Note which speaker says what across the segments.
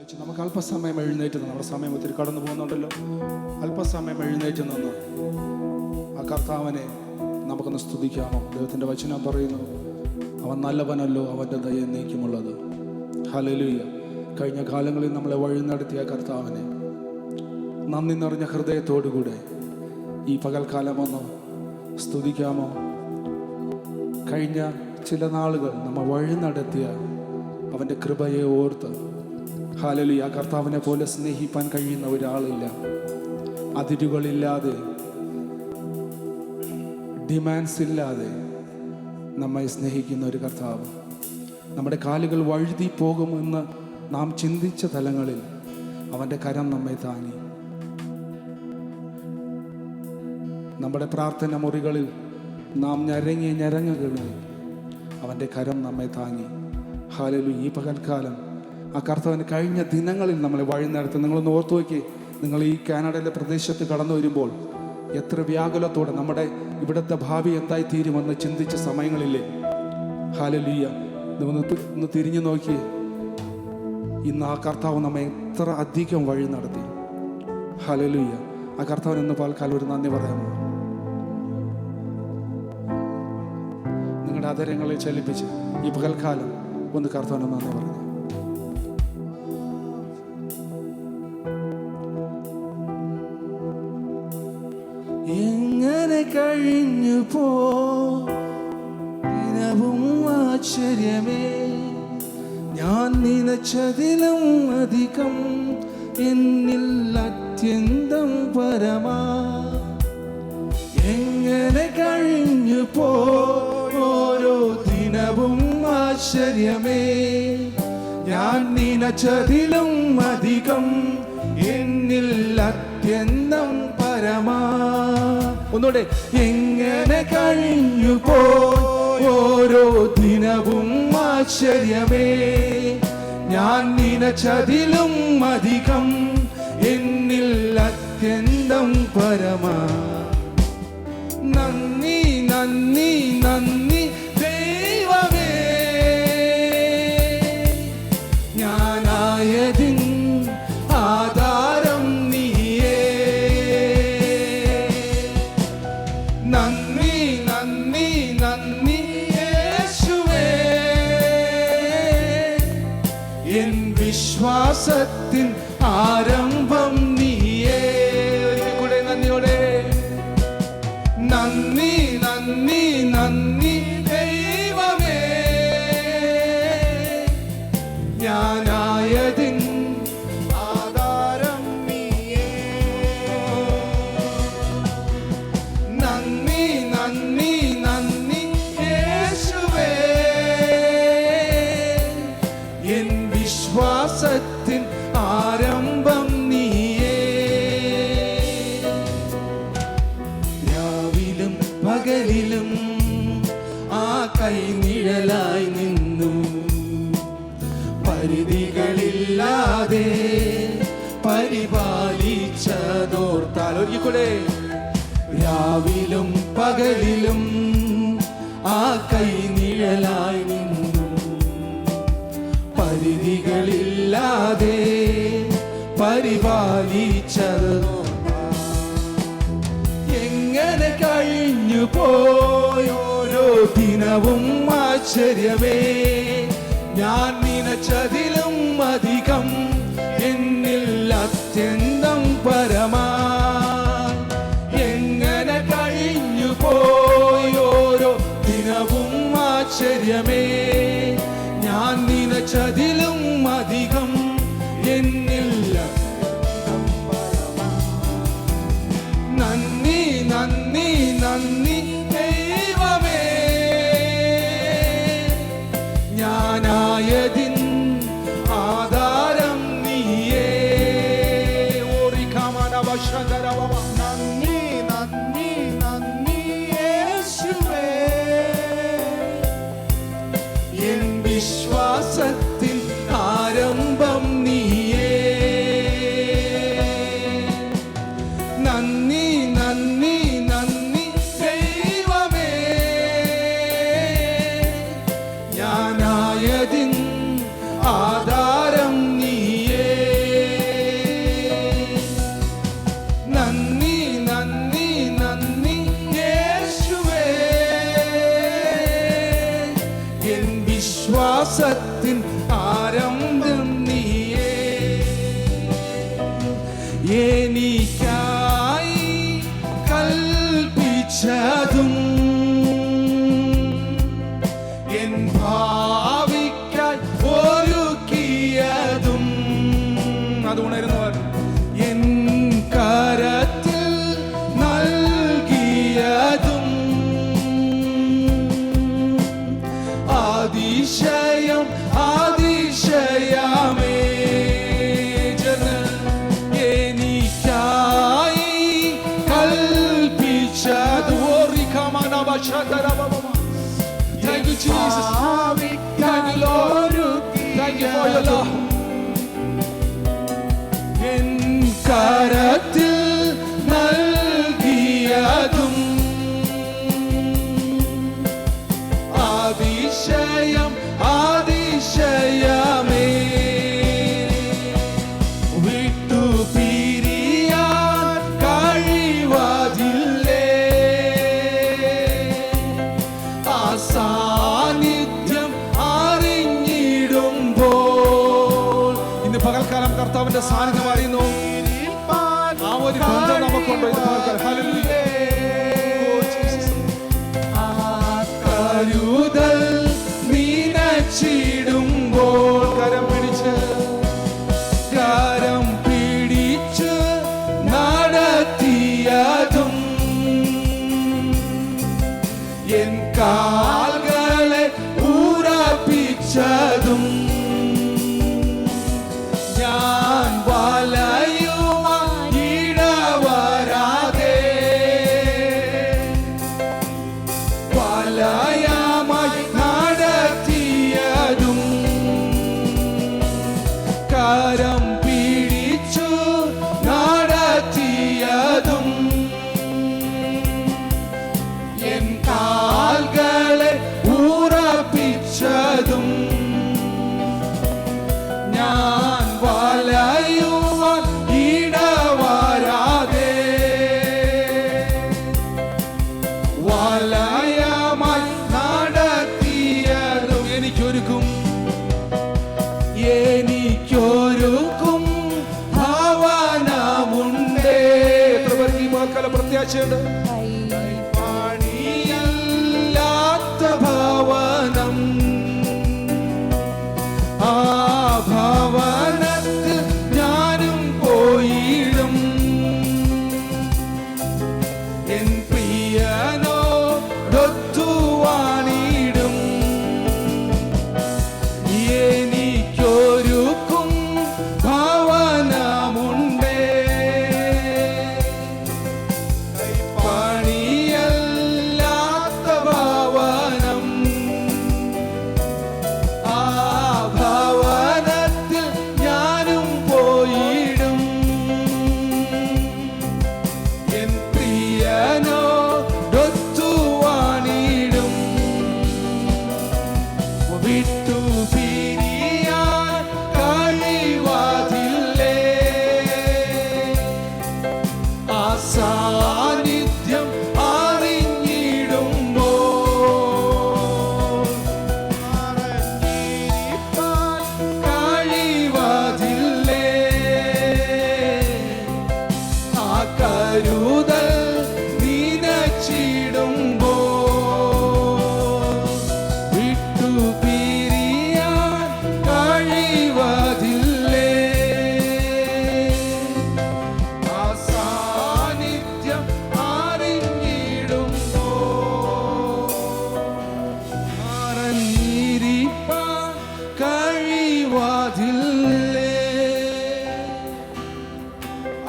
Speaker 1: സഹായിച്ചു. നമുക്ക് അല്പസമയം എഴുന്നേറ്റ് നിന്ന്, നമ്മുടെ സമയം ഒത്തിരി കടന്നു പോകുന്നുണ്ടല്ലോ, അല്പസമയം എഴുന്നേറ്റ് നിന്ന് ആ കർത്താവിനെ നമുക്കൊന്ന് സ്തുതിക്കാമോ? ദൈവത്തിൻ്റെ വചനം പറയുന്നു, അവൻ നല്ലവനല്ലോ, അവൻ്റെ ദയ എന്നേക്കുമുള്ളത്. ഹല്ലേലൂയ. കഴിഞ്ഞ കാലങ്ങളിൽ നമ്മളെ വഴി നടത്തിയ കർത്താവിനെ നന്ദി നിറഞ്ഞ ഹൃദയത്തോടുകൂടെ ഈ പകൽക്കാലം ഒന്ന് സ്തുതിക്കാമോ? കഴിഞ്ഞ ചില നാളുകൾ നമ്മൾ വഴി നടത്തിയ അവൻ്റെ കൃപയെ ഓർത്ത്, ഹല്ലേലൂയ, ആ കർത്താവിനെ പോലെ സ്നേഹിപ്പാൻ കഴിയുന്ന ഒരാളില്ല. അതിരുകളില്ലാതെ, ഡിമാൻഡ്സ് ഇല്ലാതെ നമ്മെ സ്നേഹിക്കുന്ന ഒരു കർത്താവ്. നമ്മുടെ കാലുകൾ വഴുതി പോകുമെന്ന് നാം ചിന്തിച്ച തലങ്ങളിൽ അവൻ്റെ കരം നമ്മെ താങ്ങി. നമ്മുടെ പ്രാർത്ഥന മുറികളിൽ നാം ഞരങ്ങിയ ഞരങ്ങുകളിൽ അവൻ്റെ കരം നമ്മെ താങ്ങി. ഹല്ലേലൂയ. ഈ പകൽക്കാലം ആ കർത്താവിന് കഴിഞ്ഞ ദിനങ്ങളിൽ നമ്മളെ വഴി നടത്തി. നിങ്ങളൊന്ന് ഓർത്തു നോക്കി, നിങ്ങൾ ഈ കാനഡയിലെ പ്രദേശത്ത് കടന്നു വരുമ്പോൾ എത്ര വ്യാകുലത്തോടെ നമ്മുടെ ഇവിടുത്തെ ഭാവി എന്തായി തീരുമെന്ന് ചിന്തിച്ച സമയങ്ങളില്ലേ? ഹല്ലേലൂയ. ഒന്ന് തിരിഞ്ഞു നോക്കി, ഇന്ന് ആ കർത്താവ് നമ്മെ എത്ര അധികം വഴി നടത്തി. ഹല്ലേലൂയ. ആ കർത്താവിന് ഇന്ന് പകൽക്കാലം ഒരു നന്ദി പറയാമോ? നിങ്ങളുടെ ആദരങ്ങളെ ചലിപ്പിച്ച് ഈ പകൽക്കാലം ഒന്ന് കർത്താവിന് നന്ദി പറഞ്ഞു. എങ്ങനെ കഴിഞ്ഞു പോവും ആശ്ചര്യമേ, ഞാൻ നനച്ചതിലും അധികം എന്നിൽ അത്യന്തം പരമാ. എങ്ങനെ കഴിഞ്ഞു ഓരോ ദിനവും ആശ്ചര്യമേ, ഞാൻ നനച്ചതിലും അധികം എന്നിൽ അത്യന്തം പരമാ. ഒന്നുകൂടെ, എങ്ങനെ കഴിഞ്ഞു ഓരോ ദിനവും ആശ്ചര്യമേ, ഞാൻ നനച്ചതിലും അധികം എന്നിൽ അത്യന്തം പരമാ. നന്ദി നന്ദി നന്ദി ദൈവമേ, ഞാനായതിൻ ആധാരം നീയേ. നന്ദി നന്ദി നന്ദി യേശുവേ, എൻ വിശ്വാസത്തിൻ ആരംഭം നീയേ. ഒരിക്കൽ കൂടെ നന്ദിയോടെ, നന്ദി നന്ദി നന്ദി ദൈവമേ, ഞാനായതിൻ ആധാരം നീയേ. നന്ദി നന്ദി നന്ദി യേശുവേ, എൻ വിശ്വാസത്തിൻ ആരംഭം നീയേ. രാവിലും പകലിലും ആ കൈനിഴലായി നിന്നു, പരിധികളില്ലാതെ പരിപാലിച്ചതോർത്താൽ. ഒരിക്കലേ, രാവിലും പകലിലും ആ കൈനിഴലായി നിന്നു, പരിധികളില്ലാതെ പരിപാലിച്ചതോ. എങ്ങനെ കഴിഞ്ഞു പോയോരോ ദിനവും ആശ്ചര്യമേ, ഞാൻ നനച്ചതിലും അധികം എന്നിൽ അത്യന്തം പരമാ. എങ്ങനെ കഴിഞ്ഞു പോയോരോ ദിനവും ആശ്ചര്യമേ, ഞാൻ നനച്ചതിലും അധികം എന്നിൽ അത്യന്തം പരമാ. നന്ദി നന്ദി നന്ദി ദൈവമേ, ഞാനായതിൻ ആധാരം അത് ഉണരുന്നവർ എൻ കരത്തിൽ നൽകിയതും അതിശയം അതിശയമേ എനിക്കായി കൽപ്പിച്ചത്. Thank you, Jesus. Thank you, Lord. Thank you for your love. എൻ കരത്തിൽ നൽകിയതും അതിശയം അതിശയമേ വിട്ടു പിരിയാൻ കഴിവതില്ലേ ആ സാന്നിധ്യം അറിഞ്ഞിടുമ്പോൾ. ഇന്ന് പകൽക്കാലം കർത്താവിന്റെ സാന്നിധ്യം അറിയുന്നു. ആ ഒരു ബന്ധം നമുക്കുണ്ടോ? കരുതൽ നീനച്ചിടുമ്പോൾ കരം പിടിച്ച് നടത്തിയതും എൻ കാൽകളെ ഉറപ്പിച്ചതും ഞാൻ വലയുമായി ഇടവരാതെ വലയമായി നടത്തിയതും കരം പിടിച്ചു നടത്തിയതും എൻ കാൽകളെ ഉറപ്പിച്ചതും ഞാൻ വലയുവാൻ ഇടവരാതെ വലയമായി നടത്തിയതും എനിക്കൊരുക്കും ഭവനമുണ്ടേ. എത്ര പേർക്ക് ഈ വാക്കാല പ്രത്യാശയുണ്ട്? പണിയല്ലാത്ത ഭവനം ആ ഭവനത്തിൽ ഞാനും പോയിടും എൻ പ്രിയനോടൊത്തുവാണിടും എനിക്കൊരുക്കും ഭവനമുണ്ടേ പണിയല്ലാത്ത ഭവനം ആ ഭവനത്തിൽ ഞാനും പോയിടും എൻ പ്രിയനോടൊത്തുവാണിടും വിട്ടു പിരിയാൻ കഴിവതില്ലേ ആ സാന്നിധ്യം അറിഞ്ഞിടുമ്പോൾ കഴിവതില്ലേ ആ കരുതൽ നീനച്ചിടുമ്പോൾ വിട്ടു പിരിയാൻ കഴിവതില്ലേ ആ സാന്നിധ്യം അറിഞ്ഞിടുമ്പോൾ കഴിവതില്ലേ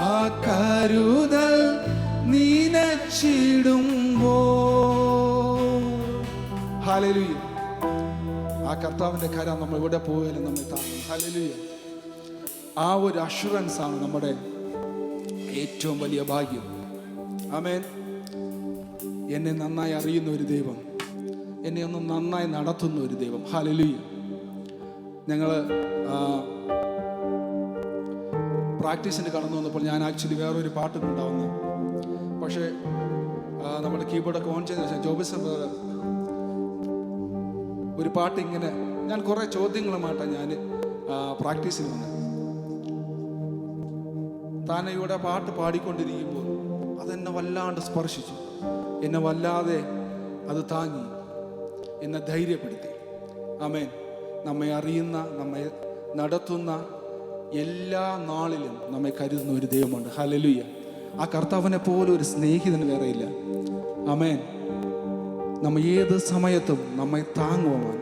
Speaker 1: ആ കരുതൽ നീനച്ചിടുമ്പോൾ. ഹല്ലേലൂയ. ആ കർത്താവിന്റെ കരം നമ്മൾ ഇവിടെ പോയാലും നമ്മെ താങ്ങും. ഹല്ലേലൂയ. ആ ഒരു അഷുറൻസ് ആണ് നമ്മുടെ ഏറ്റവും വലിയ ഭാഗ്യം. ആമേൻ. എന്നെ നന്നായി അറിയുന്ന ഒരു ദൈവം, എന്നെ ഒന്ന് നന്നായി നടത്തുന്ന ഒരു ദൈവം. ഹല്ലേലൂയ. ഞങ്ങൾ പ്രാക്ടീസിന് കടന്നു വന്നപ്പോൾ ഞാൻ ആക്ച്വലി വേറൊരു പാട്ട് കൊണ്ടാവുന്നു. പക്ഷേ നമ്മുടെ കീബോർഡൊക്കെ ഓൺ ചെയ്തതിനു ശേഷം ജോബിസ് ഒരു പാട്ട് ഇങ്ങനെ ഞാൻ കുറേ ചോദ്യങ്ങളുമായിട്ടാണ് ഞാൻ പ്രാക്ടീസിന് വന്നത്. താനയുടെ പാട്ട് പാടിക്കൊണ്ടിരിക്കുമ്പോൾ അതെന്നെ വല്ലാണ്ട് സ്പർശിച്ചു, എന്നെ വല്ലാതെ അത് താങ്ങി, എന്നെ ധൈര്യപ്പെടുത്തി. ആമേൻ. നമ്മെ അറിയുന്ന, നമ്മെ നടത്തുന്ന എല്ലാ നാളിലും നമ്മെ കരുതുന്ന ഒരു ദൈവമുണ്ട്. ഹല്ലേലൂയ. ആ കർത്താവിനെ പോലെ ഒരു സ്നേഹിതന് വേറെയില്ല. ആമേൻ. നമ്മ ഏത് സമയത്തും നമ്മെ താങ്ങുവാൻ.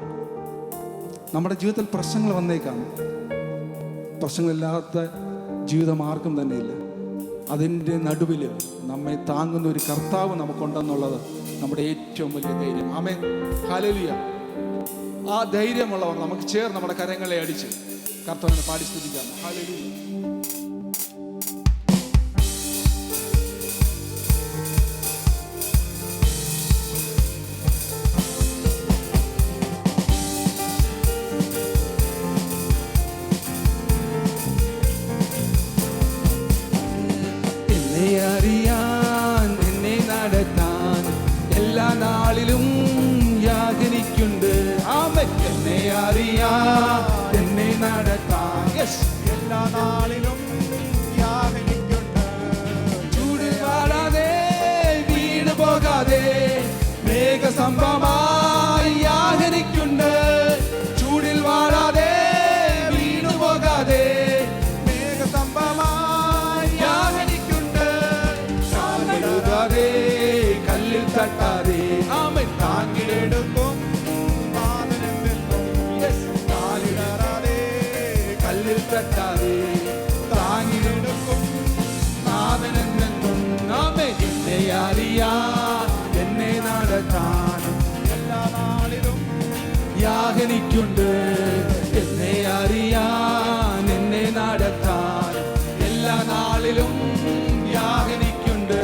Speaker 1: നമ്മുടെ ജീവിതത്തിൽ പ്രശ്നങ്ങൾ വന്നേക്കാം. പ്രശ്നങ്ങളില്ലാത്ത ജീവിതം ആർക്കും തന്നെയില്ല. അതിൻ്റെ നടുവിൽ നമ്മെ താങ്ങുന്ന ഒരു കർത്താവ് നമുക്കുണ്ടെന്നുള്ളത് നമ്മുടെ ഏറ്റവും വലിയ ധൈര്യം. ആമേൻ. ഹല്ലേലൂയ. ആ ധൈര്യമുള്ളവർ നമുക്ക് ചേർന്ന് നമ്മുടെ കരങ്ങളെ അടിച്ച് കർത്താവിനെ പാടി സ്തുതിക്കാം. ഹല്ലേലൂയ. അറിയാൻ എന്നെ നടത്താൻ എല്ലാ നാളിലും യാചനിക്കുണ്ട്. ആമേൻ. എന്നെ അറിയാൻ എന്നെ നടത്താൻ
Speaker 2: എല്ലാ നാളിലും യാചനിക്കുണ്ട്.
Speaker 1: ചൂട് പാടാതെ വീണ് പോകാതെ മേഘസ്തംഭമായി യാചനിക്കുണ്ട്. ചൂടിൽ വാഴാതെ വീണു പോകാതെ
Speaker 2: മേഘസ്തംഭമായി
Speaker 1: യാചനിക്കുണ്ട്. താങ്ങിടുകാതെ കല്ലിൽ തട്ടാതെ ആമേൻ
Speaker 2: താങ്ങിലെടുക്കും നാഥനെന്നെന്നും. കാലിടറാതെ
Speaker 1: കല്ലിൽ തട്ടാതെ താങ്ങിലെടുക്കും നാഥനെന്നെന്നും. ആമേൻ. എന്നെ അറിയാൻ എന്നെ നടത്താൻ
Speaker 2: എല്ലാ നാളിലും
Speaker 1: യാചനിക്കുണ്ട്. എന്നെ അറിയാൻ എന്നെ നടത്താൻ എല്ലാ നാളിലും യാചനിക്കുണ്ട്.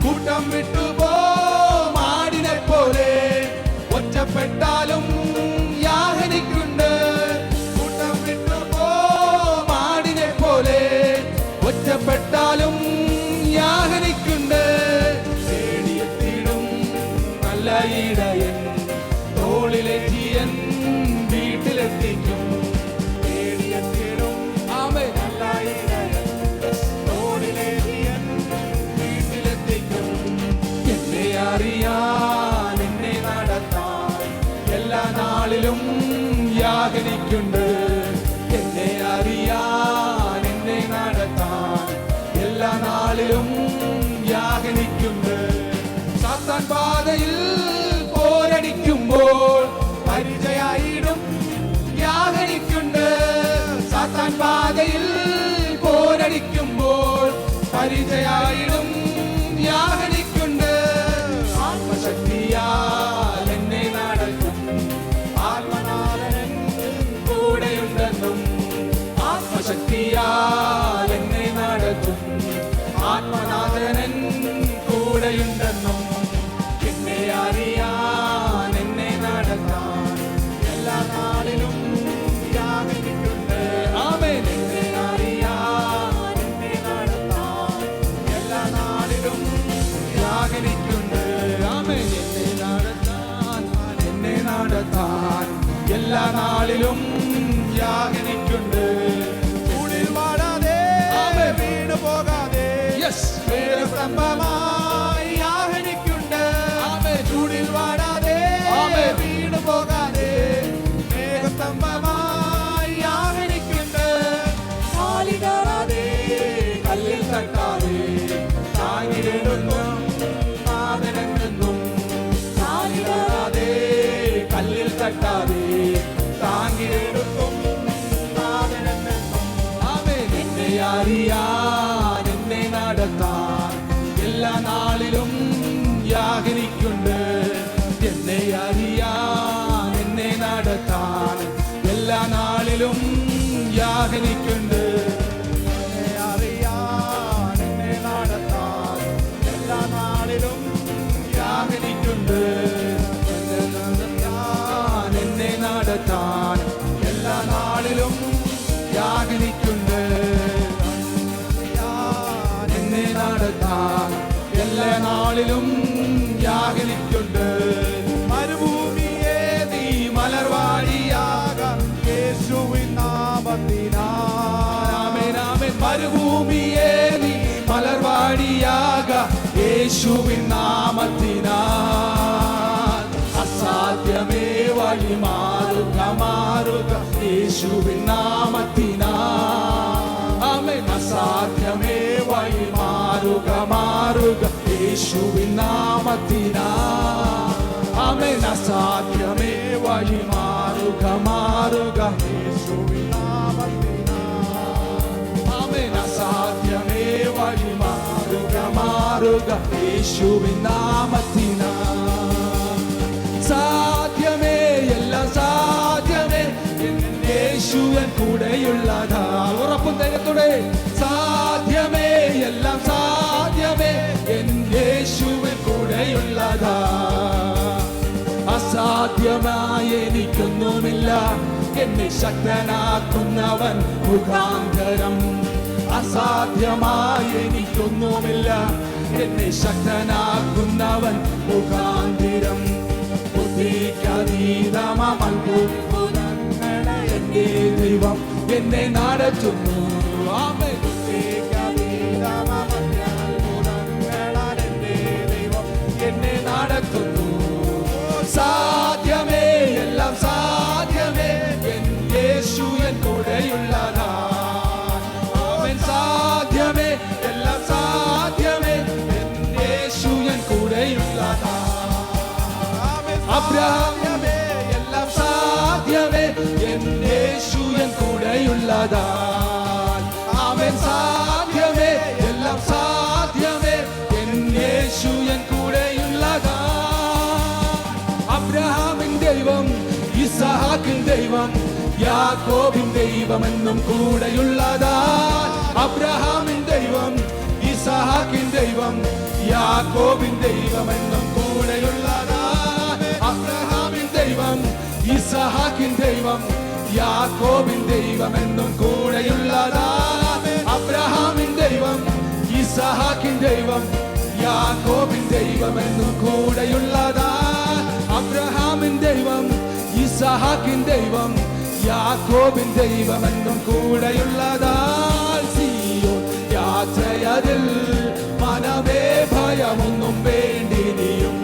Speaker 1: കൂട്ടം വിട്ടുപോ മാടിനെ പോലെ ഒറ്റപ്പെട്ടാലും യാചനിക്കുണ്ട്. കൂട്ടം വിട്ടുപോ മാടിനെ പോലെ ഒറ്റപ്പെട്ടാലും യാചനിക്കുണ്ട്. തേടിയെത്തിയിടും നല്ല ഇടയൻ തോളിലെത്തിയൻ വീട്ടിലെത്തിക്കും.
Speaker 2: തേടിയെത്തിയിടും
Speaker 1: ആമേൻ.
Speaker 2: നല്ല ഇടയൻ തോളിലേറിയൻ
Speaker 1: വീട്ടിലെത്തിക്കും. എന്നെ അറിയാൻ എന്നെ നടത്താൻ എല്ലാ നാളിലും യാചനിക്കുണ്ട്. എന്നെ അറിയാൻ എന്നെ നടത്താൻ എല്ലാ നാളിലും യാചനിക്കുണ്ട്. സാത്താൻ പാതയിൽ പോരടിക്കുമ്പോൾ പരിചയായിടും യാചനിക്കുണ്ട്. സാത്താൻ പാതയിൽ പോരടിക്കുമ്പോൾ പരിചയായിടും യാചനിക്കുണ്ട്. ആത്മശക്തിയാൽ എന്നെ നടത്തും ആത്മനാഥനൻ കൂടെയുണ്ടെന്നും. ആത്മശക്തിയാൽ എന്നെ നടത്തും ആത്മനാഥനൻ കൂടെയുണ്ടെന്നും. എന്നെ അറിയാൻ എന്നെ നടത്താൻ
Speaker 2: എല്ലാ നാളിലും യാചനിക്കുണ്ട്.
Speaker 1: ആമേൻ.
Speaker 2: എന്നെ അറിയാൻ എന്നെ നടത്താൻ എല്ലാ നാളിലും
Speaker 1: യാചനിക്കുണ്ട്. ആമേൻ. എന്നെ നടത്താൻ എന്നെ നടത്താൻ എല്ലാ നാളിലും യാചനിക്കുണ്ട്.
Speaker 2: ചൂടിൽ വാടാതെ
Speaker 1: ആമേൻ.
Speaker 2: വീണു പോകാതെ മേഘസ്തംഭമായി യാചനിക്കുണ്ട്.
Speaker 1: ആമേൻ.
Speaker 2: ചൂടിൽ വാടാതെ
Speaker 1: ആമേൻ.
Speaker 2: വീണു പോകാതെ മേഘസ്തംഭമായി യാചനിക്കുണ്ട്. കാലിടറാതെ
Speaker 1: കല്ലിൽ തട്ടാതെ താങ്ങിടുന്നു നാഥനെന്നും. താങ്ങിടാതെ കല്ലിൽ തട്ടാതെ താങ്ങിടുന്നു
Speaker 2: നാഥനെന്നെന്നും.
Speaker 1: ആമേൻ. എന്നെ അറിയാൻ എന്നെ നടത്താൻ എല്ലാ നാളിലും യാചനിക്കുണ്ട്. എന്നെ അറിയാൻ എന്നെ നടത്താൻ എല്ലാ നാളിലും യാചനിക്കുണ്ട്.
Speaker 2: എന്നെ അറിയാൻ എന്നെ നടത്താൻ എല്ലാ നാളിലും
Speaker 1: യാചനിക്കുണ്ട്. എന്നെ നടത്താൻ എല്ലാ നാളിലും യാചനിക്കുണ്ട്. എന്നെ നടത്താൻ എല്ലാ നാളിലും യാചനിക്കുണ്ട്.
Speaker 2: മരുഭൂമിയെ
Speaker 1: നീ മലർവാടിയാകാം
Speaker 2: യേശുവിൻ നാമത്തിനാൽ.
Speaker 1: ആമേൻ. ആമേൻ. മരുഭൂമിയെ നീ മലർവാടിയാകാം യേശുവിൻ നാമത്തിനാൽ. അസാധ്യമേ വഴി മാറുക മാറുക യേശുവിൻ നാമത്തിനാൽ. മാറുക മാറുക യേശുവിൻ നാമത്തിനാ. ആമേൻ. അസാധ്യമേ വഴി മാറുക മാറുക
Speaker 2: യേശുവിൻ നാമത്തിനാൽ.
Speaker 1: ആമേൻ. അസാധ്യമേ വഴി മാറുക മാറുക യേശുവിൻ നാമത്തിനാ. സാധ്യമേ എല്ലാം സാധ്യമേ യേശുവൻ കൂടെയുള്ളതാ. ഉറപ്പും ധൈര്യത്തോടെ സാധ്യമേ എല്ലാം സാധ്യമേ എൻ യേശുവൻ കൂടെയുള്ളതാ. അസാധ്യമായ എനിക്കൊന്നുമില്ല എന്നെ ശക്തനാക്കുന്നവൻ മുഖാന്തരം. അസാധ്യമായ എനിക്കൊന്നുമില്ല എന്നെ ശക്തനാക്കുന്നവൻ മുഖാന്തരം. ബുദ്ധിക്കതീതമത്ഭുതങ്ങളെ എന്റെ ദൈവം എന്നെ നടത്തുന്നു. ആമേൻ.
Speaker 2: ബുദ്ധിക്കതീതമത്ഭുതങ്ങളാൽ എൻ്റെ ദൈവം
Speaker 1: എന്നെ നടത്തുന്നു. സാധ്യമേ എല്ലാം സാധ്യമേ എൻ യേശു എൻ കൂടെയുള്ളതാ. ആമേൻ. സാധ്യമേ എല്ലാം സാധ്യമേ എൻ യേശു എൻ കൂടെയുള്ളതാ. അബ്രഹാമേ എല്ലാം സാധ്യമേ എൻ യേശു എൻ കൂടെയുള്ളതാ. ആമേൻ. സാധ്യമേ എല്ലാം സാധ്യമേ എൻ യേശു എൻ കൂടെയുള്ളതാ. അബ്രഹാമിൻ ദൈവം ഇസ്ഹാക്കിൻ ദൈവം യാക്കോബിൻ ദൈവമെന്നും കൂടെയുള്ളതാ. അബ്രഹാമിൻ ദൈവം ഇസ്ഹാക്കിൻ ദൈവം യാക്കോബിൻ ദൈവമെന്നും കൂടെയുള്ളതാ. അബ്രഹാമിൻ ദൈവം ഇസ്ഹാക്കിൻ ദൈവം യാക്കോബിൻ ദൈവമെന്നും കൂടെയുള്ളതാ. അബ്രഹാമിൻ ദൈവം ഇസ്ഹാക്കിൻ ദൈവം യാക്കോബിൻ ദൈവമെന്നും കൂടെയുള്ളതാ. അബ്രഹാമിൻ ദൈവം ഇസ്ഹാക്കിൻ ദൈവം യാക്കോബിൻ ദൈവമെന്നും കൂടെയുള്ളതാ. സിയോൻ യാത്രയതിൽ മനമേ ഭയമൊന്നും വേണ്ടിനിയും.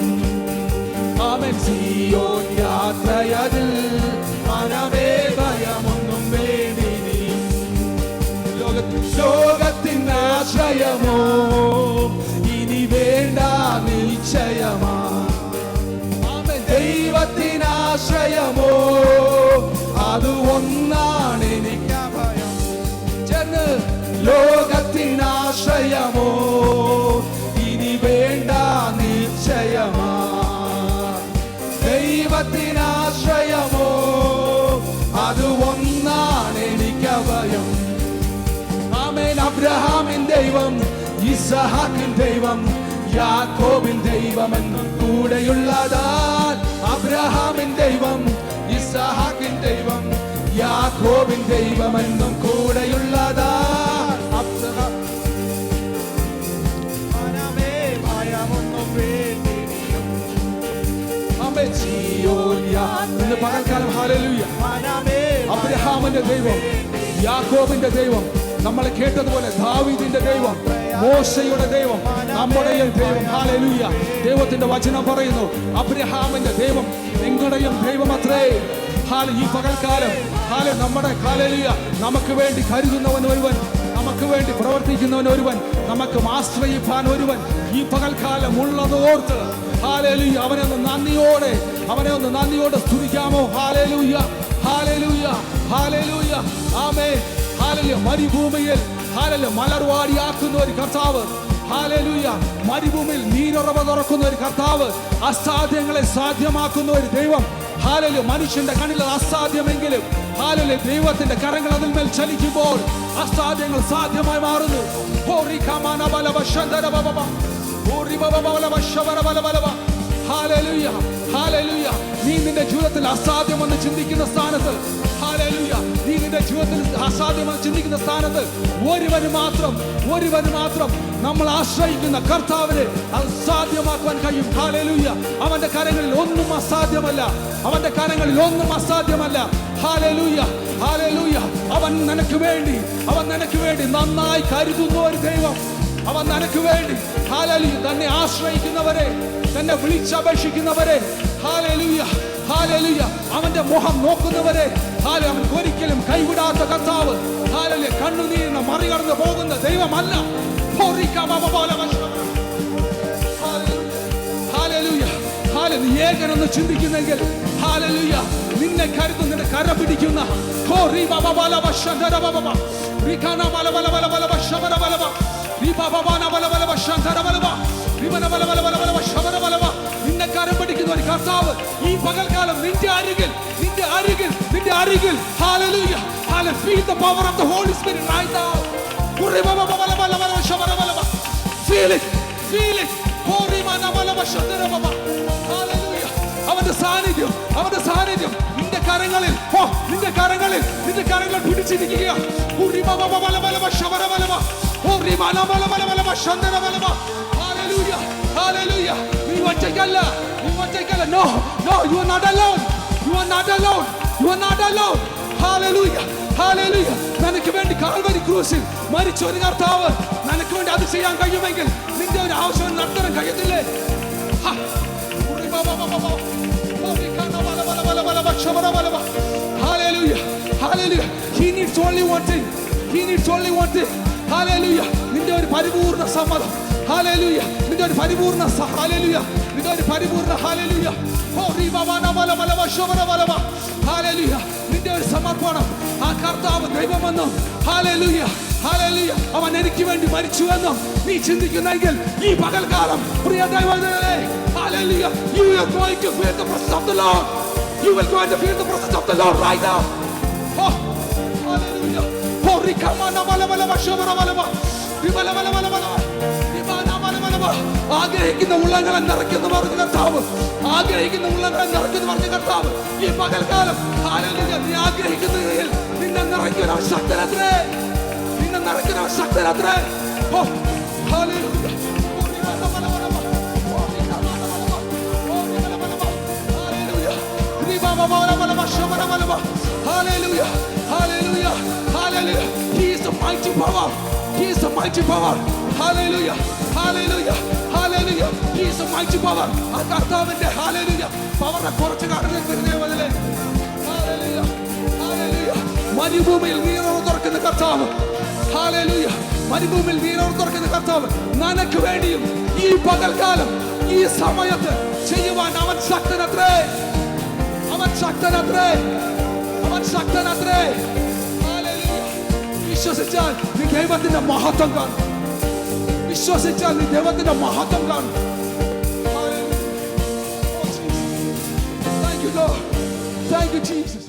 Speaker 1: ആമേൻ. സിയോൻ യാത്രയതിൽ മനമേ ഭയമൊന്നും വേണ്ടിനിയും. ലോകത്തിന് ആശ്രയമോ ഇനി വേണ്ട നിശ്ചയമാ. ദൈവത്തിനാശ്രയമോ അത് ഒന്നാണ് എനിക്ക്
Speaker 2: ഭയം.
Speaker 1: ചെന്ന്. ലോകത്തിനാശ്രയമോ ഇനി വേണ്ട നിശ്ചയമാ. ദൈവത്തിനാശ്രയമോ അത് ഒന്നാണ് എനിക്ക് ഭയം. ആമേൻ. അബ്രഹാമിൻ ദൈവം ഇസ്ഹാക്കിൻ ദൈവം യാക്കോബിൻ ദൈവമെന്നും കൂടെയുള്ളതാ. അബ്രഹാമിൻ ദൈവം ഇസ്ഹാക്കിൻ ദൈവം യാക്കോബിൻ ദൈവമെന്നും കൂടെയുള്ളതാ.
Speaker 2: മനമേ ഭയമൊന്നും വേണ്ടിനിയും.
Speaker 1: ആമേൻ. സിയോൻ ഇന്ന് പകൽക്കാലം ഹല്ലേലൂയ.
Speaker 2: മനമേ
Speaker 1: അബ്രഹാമിന്റെ ദൈവം യാക്കോബിന്റെ ദൈവം നമ്മൾ കേട്ടതുപോലെ ദാവീദിന്റെ ദൈവം മോശയുടെ ദൈവം നമ്മുടെയും ദൈവം. ഹല്ലേലൂയ. ദൈവത്തിന്റെ വചനം പറയുന്നു അബ്രഹാമിന്റെ ദൈവം നിങ്ങളുടെയും ദൈവമത്രേ. ഈ പകൽക്കാലം നമ്മുടെ ഹല്ലേലൂയ നമുക്ക് വേണ്ടി കരുതുന്നവൻ ഒരുവൻ, നമുക്ക് വേണ്ടി പ്രവർത്തിക്കുന്നവൻ ഒരുവൻ, നമുക്ക് ആശ്രയിപ്പാൻ ഒരുവൻ ഈ പകൽക്കാലം ഉള്ളതോർത്ത് ഹല്ലേലൂയ അവനെ ഒന്ന് നന്ദിയോടെ സ്തുതിക്കാമോ? Hallelujah hallelujah hallelujah. Amen. Hallelujah. മരുഭൂമിയിൽ ഹല്ലേലൂയ മലർവാടിയാക്കുന്ന ഒരു കർത്താവ്. ഹല്ലേലൂയ. മരുഭൂമിയിൽ നീരുറവ തുറക്കുന്ന ഒരു കർത്താവ്. അസാധ്യങ്ങളെ സാധ്യമാക്കുന്ന ഒരു ദൈവം. ഹല്ലേലൂയ. മനുഷ്യന്റെ കണ്ണിൽ അസാധ്യമെങ്കിലും ഹല്ലേലൂയ ദൈവത്തിന്റെ കരങ്ങൾ അതിന്മേൽ ചലിക്കുമ്പോൾ അസാധ്യങ്ങൾ സാധ്യമായി മാറുന്നു. Hallelujah hallelujah. നീ നിന്റെ ജീവിതത്തിൽ അസാധ്യമെന്ന് ചിന്തിക്കുന്ന സ്ഥാനത്ത് ഹല്ലേലൂയ നീ നിന്റെ ജീവിതത്തിൽ അസാധ്യമെന്ന് ചിന്തിക്കുന്ന സ്ഥാനത്ത് ഒരുവന് മാത്രം നമ്മൾ ആശ്രയിക്കുന്ന കർത്താവിനെ അത് സാധ്യമാക്കുവാൻ കഴിയും. ഹല്ലേലൂയ. അവന്റെ കരങ്ങളിൽ ഒന്നും അസാധ്യമല്ല. Hallelujah hallelujah. അവൻ നിനക്ക് വേണ്ടി നന്നായി കരുതുന്ന ഒരു ദൈവം. അവൻ നിനക്ക് വേണ്ടി ഹല്ലേലൂയ തന്നെ ആശ്രയിക്കുന്നവരെ, തന്നെ വിളിച്ചപേക്ഷിക്കുന്നവരെ ഹല്ലേലൂയ ഹല്ലേലൂയ അവന്റെ മുഖം നോക്കുന്നവരെ ഹല്ലേലൂയ അവൻ ഒരിക്കലും കൈവിടാത്ത കർത്താവ്. ഹല്ലേലൂയ. കണ്ണുനീരിനെ മറികടന്ന് പോകുന്ന ദൈവമല്ല. ഏകനെന്ന് ചിന്തിക്കുന്നെങ്കിൽ ഹല്ലേലൂയ നിന്നെ കരുതുന്ന നിന്നെ കര പിടിക്കുന്ന നിന്നെ കരം പിടിക്കുന്ന ഒരു കർത്താവ് ഈ പകൽക്കാലം നിന്റെ അരികിൽ hallelujah feel the power of the Holy Spirit right now. Feel it. അവന്റെ സാന്നിധ്യം നിന്റെ കരങ്ങളിൽ പിടിച്ചിരിക്കുക. Hallelujah. നീ ഒറ്റയ്ക്കല്ല. No, you are not alone. Hallelujah. നിനക്ക് വേണ്ടി കാൽവരി ക്രൂശിൽ മരിച്ച ഒരു കർത്താവ് നിനക്ക് വേണ്ടി അത് ചെയ്യാൻ കഴിയുമെങ്കിൽ നിന്റെ ഒരു ആവശ്യം നടത്താൻ കഴിയത്തില്ലേ? Hallelujah. He needs only one thing. Hallelujah. നിന്റെ ഒരു പരിപൂർണ്ണ സമ്മതം. Hallelujah. നിന്റെ ഒരു പരിപൂർണ്ണ hallelujah. Hallelujah. നിന്റെ ഒരു സമർപ്പണം ആ കർത്താവ് ദൈവമെന്നും Hallelujah. അവൻ എനിക്ക് വേണ്ടി മരിച്ചുവെന്നും നീ ചിന്തിക്കുന്നെങ്കിൽ ഈ പകൽക്കാലം പ്രിയ ദൈവമേ Hallelujah. You are going to feel the presence of the Lord. Right now. Hallelujah. ആഗ്രഹിക്കുന്ന ഉള്ളങ്ങളെ നിറയ്ക്കുന്ന പറഞ്ഞ കർത്താവ് ഈ പകൽക്കാലം ഹല്ലേലൂയ നീ ആഗ്രഹിക്കുന്നതിൽ നിന്നെ നിറയ്ക്കുന്ന ശക്തനത്രേ hallelujah Hallelujah. He is the mighty power. Hallelujah. He is the mighty power. ആ കർത്താവിന്റെ hallelujah പവർ കുറച്ച് കാണുന്നതിനെ ബദലേ hallelujah മരുഭൂമിയിൽ നീരോറ തുറക്കുന്ന കർത്താവ് hallelujah നിനക്ക് വേണ്ടിയും ഈ പകൽക്കാലം ഈ സമയത്ത് ചെയ്യുവാൻ അവൻ ശക്തനത്രേ hallelujah വിശ്വസിച്ചാൽ നീ ദൈവത്തിന്റെ മഹത്വം കാണും Hallelujah. Oh Jesus. Thank you Lord. Thank you Jesus.